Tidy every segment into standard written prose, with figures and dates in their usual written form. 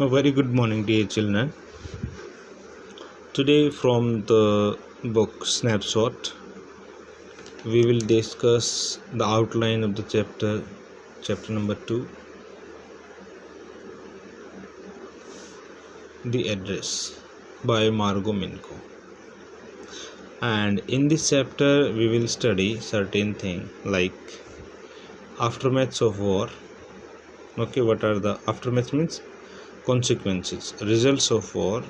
A very good morning, dear children. Today, from the book Snapshot, we will discuss the outline of the chapter number 2, The Address by Margot Minko. And in this chapter, we will study certain things like aftermaths of war. Okay, what are the aftermaths? Means consequences, results of war,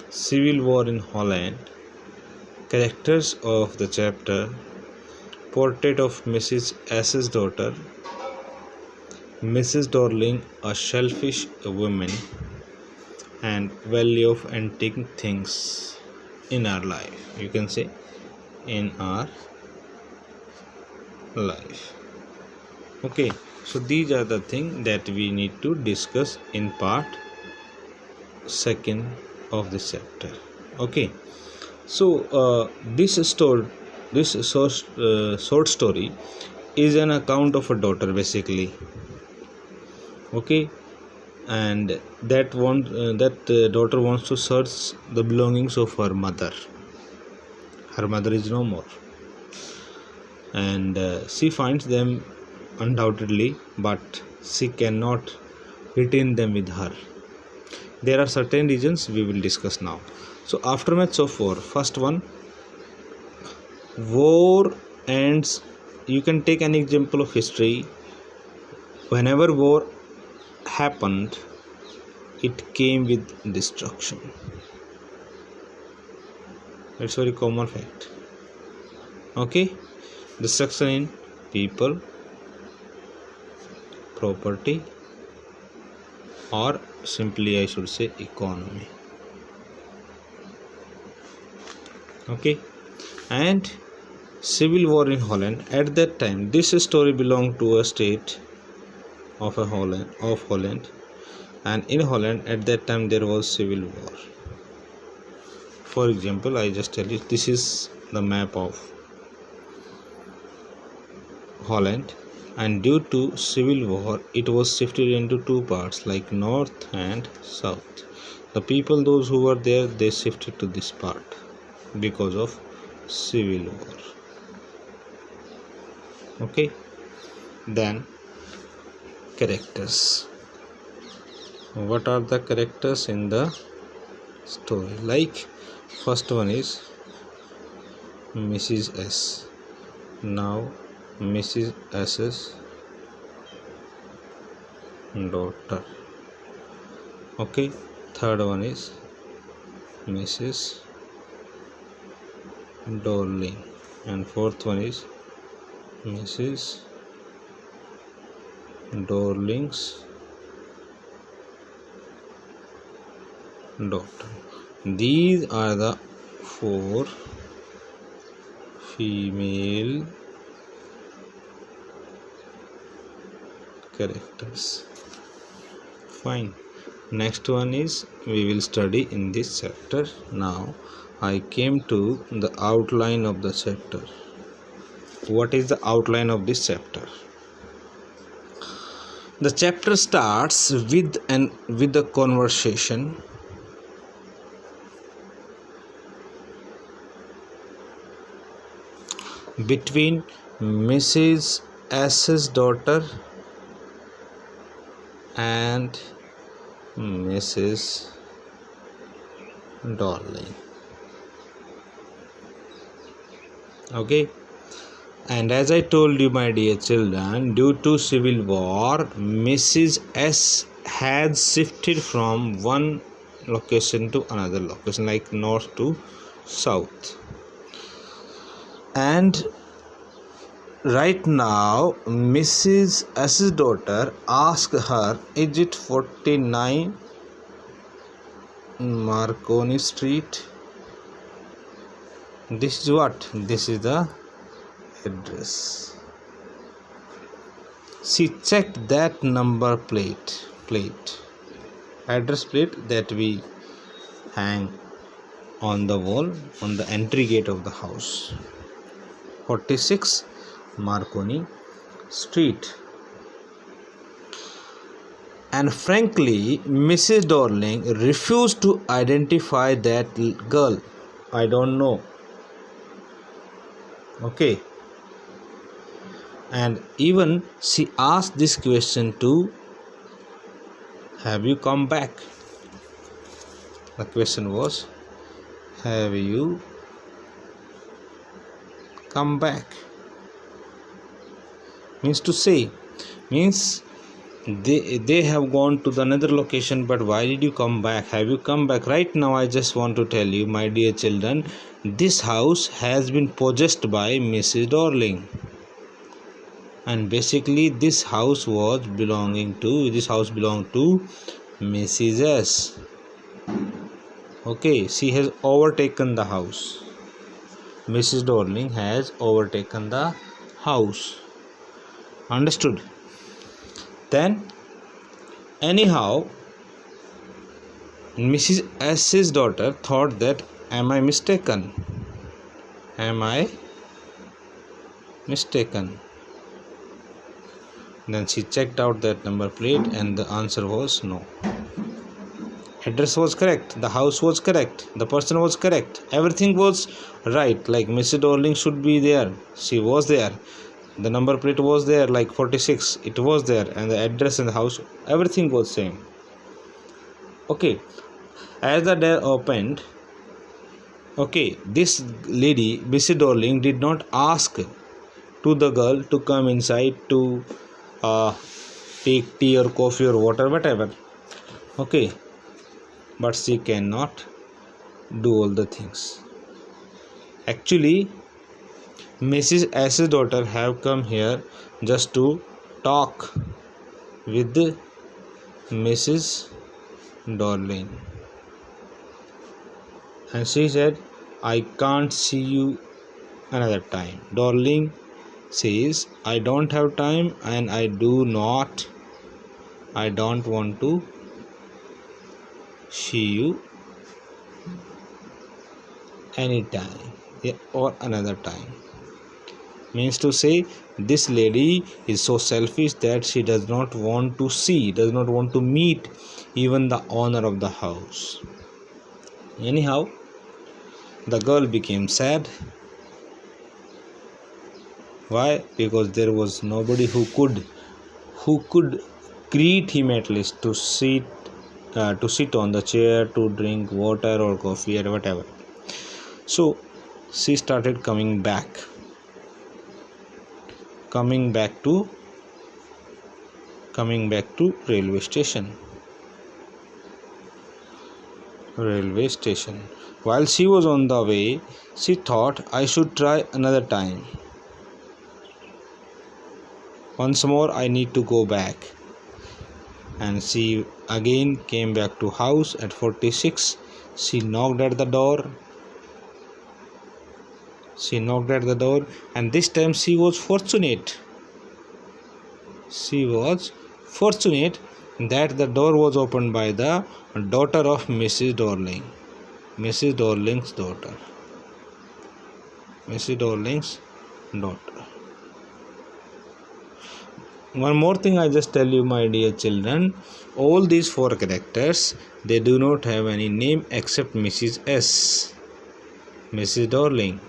civil war in Holland, characters of the chapter, portrait of Mrs. S.'s daughter, Mrs. Darling, a selfish woman, and value of antique things in our life. You can say in our life. Okay, so these are the things that we need to discuss in part 2 of this chapter. Okay, so this short story is an account of a daughter basically. Okay, and that daughter wants to search the belongings of her mother. Her mother is no more, and she finds them undoubtedly, but she cannot retain them with her. There are certain reasons we will discuss now. So aftermaths of war. First one, war ends. You can take an example of history. Whenever war happened, it came with destruction. It's very common fact. Okay, destruction in people, property, or simply I should say economy. Okay, and civil war in Holland. At that time, this story belonged to a state of Holland, and in Holland at that time there was civil war. For example, I just tell you, this is the map of Holland, and due to civil war it was shifted into two parts like north and south. The people, those who were there, they shifted to this part because of civil war. Okay, then characters. What are the characters in the story? Like first one is Mrs. S. Now Mrs. S's daughter. Okay, third one is Mrs. Darling, and fourth one is Mrs. Darling's daughter. These are the 4 female characters. Fine. Next one is we will study in this chapter. Now I came to the outline of the chapter. What is the outline of this chapter? The chapter starts with a conversation between Mrs. S's daughter and Mrs. Darling. Okay, and as I told you, my dear children, due to civil war, Mrs. S had shifted from one location to another location, like north to south. And right now, Mrs. S's daughter asked her, is it 49 Marconi Street? This is what? This is the address. She checked that number plate, address plate that we hang on the wall on the entry gate of the house. 46 Marconi Street. And frankly, Mrs. Darling refused to identify that girl. I don't know. Okay. And even she asked this question to, have you come back? The question was, have you come back? Means they have gone to the another location, but why did you come back? Have you come back? Right now I just want to tell you, my dear children, this house has been possessed by Mrs. Darling, and basically this house belonged to Mrs. S. Okay, she has overtaken the house. Mrs. Darling has overtaken the house. Understood? Then, anyhow, Mrs. S's daughter thought that, am I mistaken? Am I mistaken? Then she checked out that number plate and the answer was no. Address was correct, the house was correct, the person was correct, everything was right, like Mrs. Darling should be there, she was there, the number plate was there, like 46, it was there, and the address in the house, everything was same. Okay, as the door opened, okay, this lady, Mrs. Darling, did not ask to the girl to come inside to take tea or coffee or water, whatever. Okay, but she cannot do all the things. Actually, Mrs. S's daughter have come here just to talk with Mrs. Darling, and she said, I can't see you another time. Darling says, I don't have time and I don't want to see you anytime or another time. Means to say, this lady is so selfish that she does not want to meet even the owner of the house. Anyhow, the girl became sad. Why? Because there was nobody who could greet him, at least to sit on the chair, to drink water or coffee or whatever. So she started coming back to railway station. While she was on the way, she thought, I should try another time. Once more I need to go back. And she again came back to house at 46. She knocked at the door. And this time she was fortunate. That the door was opened by the daughter of Mrs. Darling. Mrs. Darling's daughter. One more thing I just tell you, my dear children, all these four characters, they do not have any name except Mrs. S. Mrs. Darling.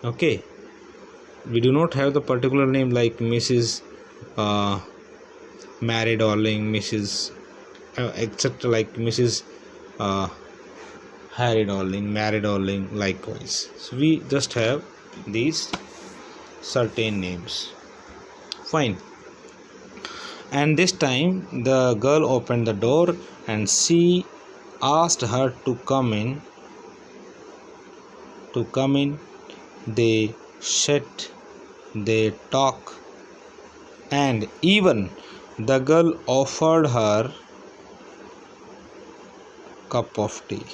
Okay, we do not have the particular name like Mrs. Mary Darling, Mrs. etc. like Mrs. Harry Darling, Mary Darling, likewise. So we just have these certain names. Fine. And this time the girl opened the door and she asked her to come in. They sat, they talk, and even the girl offered her cup of tea.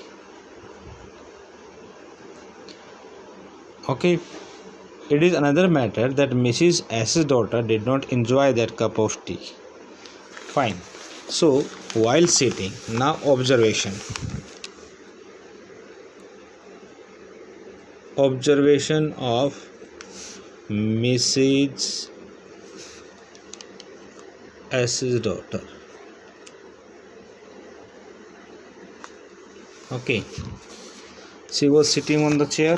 Okay, it is another matter that Mrs. S's daughter did not enjoy that cup of tea. Fine. So while sitting, now observation of Mrs. S's daughter. Okay, she was sitting on the chair.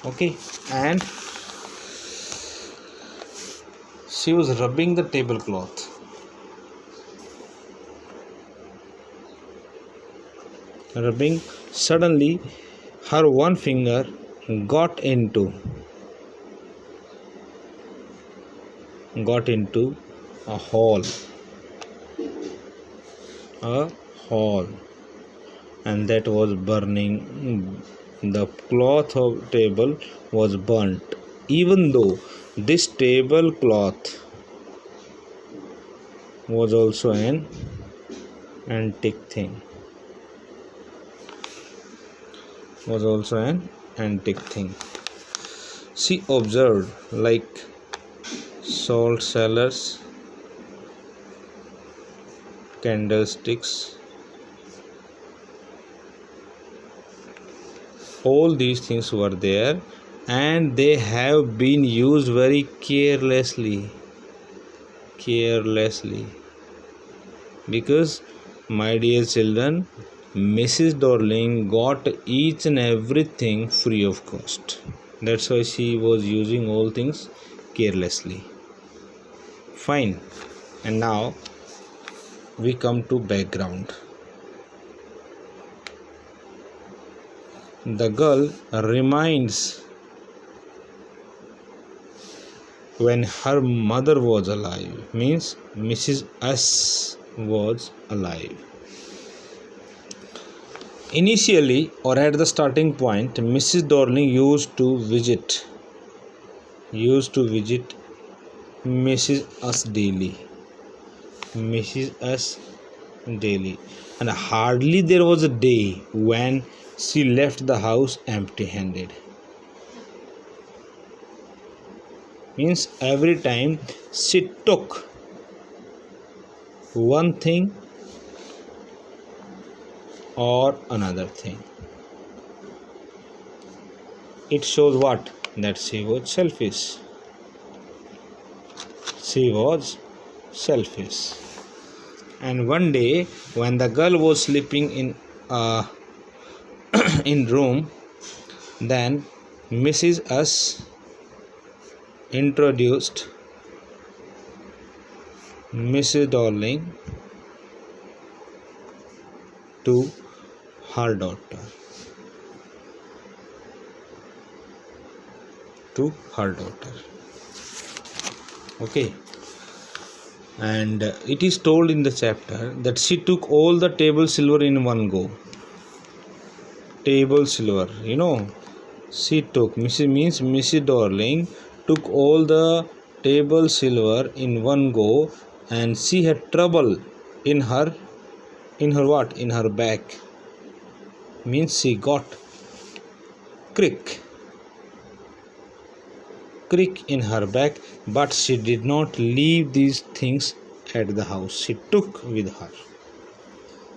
Okay, and she was rubbing the tablecloth. Rubbing, suddenly her one finger got into a hole, and that was burning. The cloth of table was burnt, even though this tablecloth was also an antique thing. She observed like salt cellars, candlesticks, all these things were there, and they have been used very carelessly, because, my dear children, Mrs. Darling got each and everything free of cost. That's why she was using all things carelessly. Fine. And now we come to background. The girl reminds when her mother was alive, means Mrs. S was alive. Initially, or at the starting point, Mrs. Darling used to visit Mrs. S daily, and hardly there was a day when she left the house empty-handed. Means every time she took one thing or another thing. It shows what? That she was selfish. And one day, when the girl was sleeping in in room, then Mrs. S introduced Mrs. Darling to her daughter. Okay, and it is told in the chapter that she took all the table silver in one go. Table silver, she took, Mrs. Darling took all the table silver in one go, and she had trouble in her what? In her back. Means she got crick in her back, but she did not leave these things at the house. She took with her.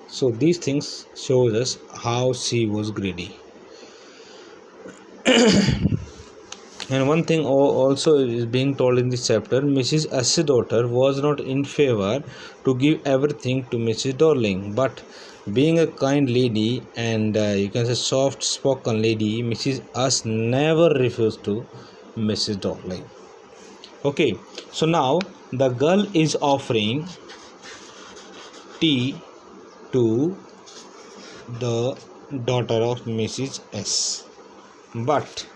So these things shows us how she was greedy. And one thing also is being told in this chapter, Mrs. S.'s daughter was not in favor to give everything to Mrs. Darling, but being a kind lady and you can say soft spoken lady, Mrs. S never refused to Mrs. Darling. Okay, so now the girl is offering tea to the daughter of Mrs. S, but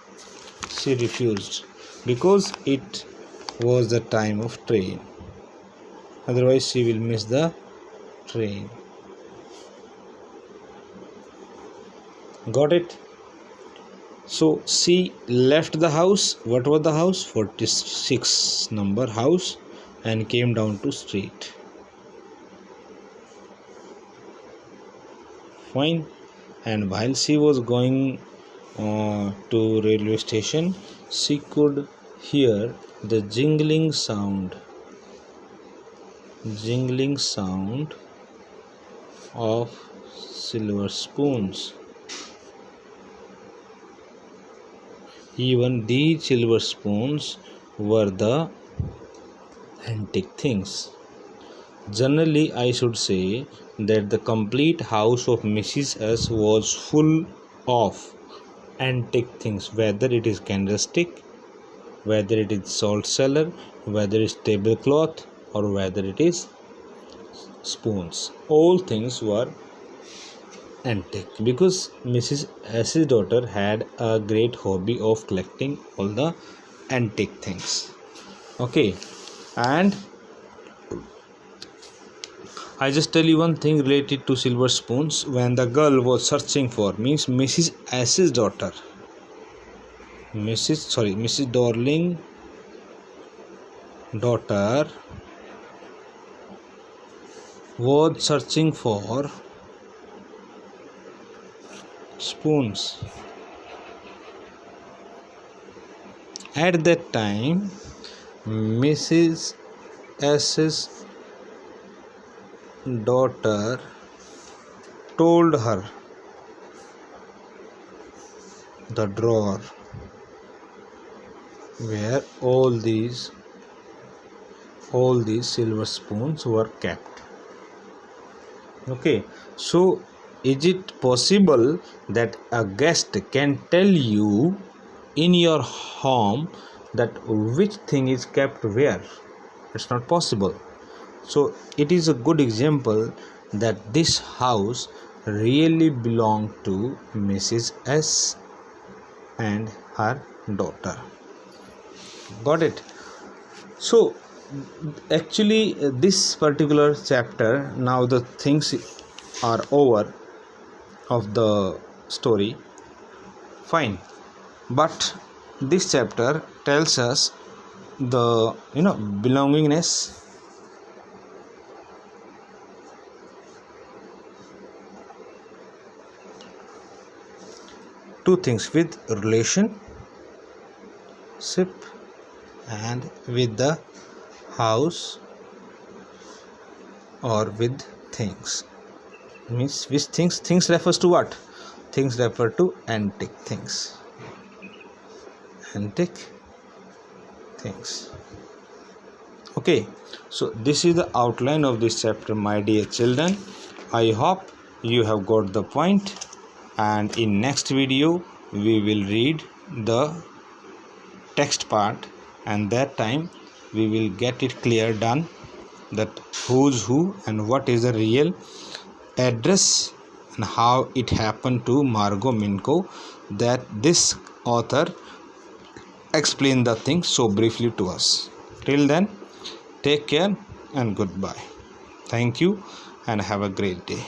she refused because it was the time of train. Otherwise she will miss the train. Got it? So she left the house. What was the house? 46 number house, and came down to street. Fine. And while she was going to railway station, she could hear the jingling sound of silver spoons. Even these silver spoons were the antique things. Generally, I should say that the complete house of Mrs. S was full of antique things, whether it is candlestick, whether it is salt cellar, whether it is tablecloth, or whether it is spoons. All things were antique because Mrs. S's daughter had a great hobby of collecting all the antique things. Okay, and I just tell you one thing related to silver spoons. When the girl was searching for, means Mrs. S's daughter, Mrs. Darling daughter was searching for spoons. At that time, Mrs. S's daughter told her the drawer where all these silver spoons were kept. Okay, so is it possible that a guest can tell you in your home that which thing is kept where? It's not possible. So it is a good example that this house really belonged to Mrs. S and her daughter. Got it? So actually this particular chapter, now the things are over of the story, fine, but this chapter tells us the belongingness, two things, with relationship and with the house or with things. Means which things refers to what? Things refer to antique things. Antique things. Okay, so this is the outline of this chapter, my dear children. I hope you have got the point, and in next video we will read the text part, and that time we will get it clear done that who's who and what is the real address and how it happened to Margot Minko, that this author explained the thing so briefly to us. Till then, take care and goodbye. Thank you and have a great day.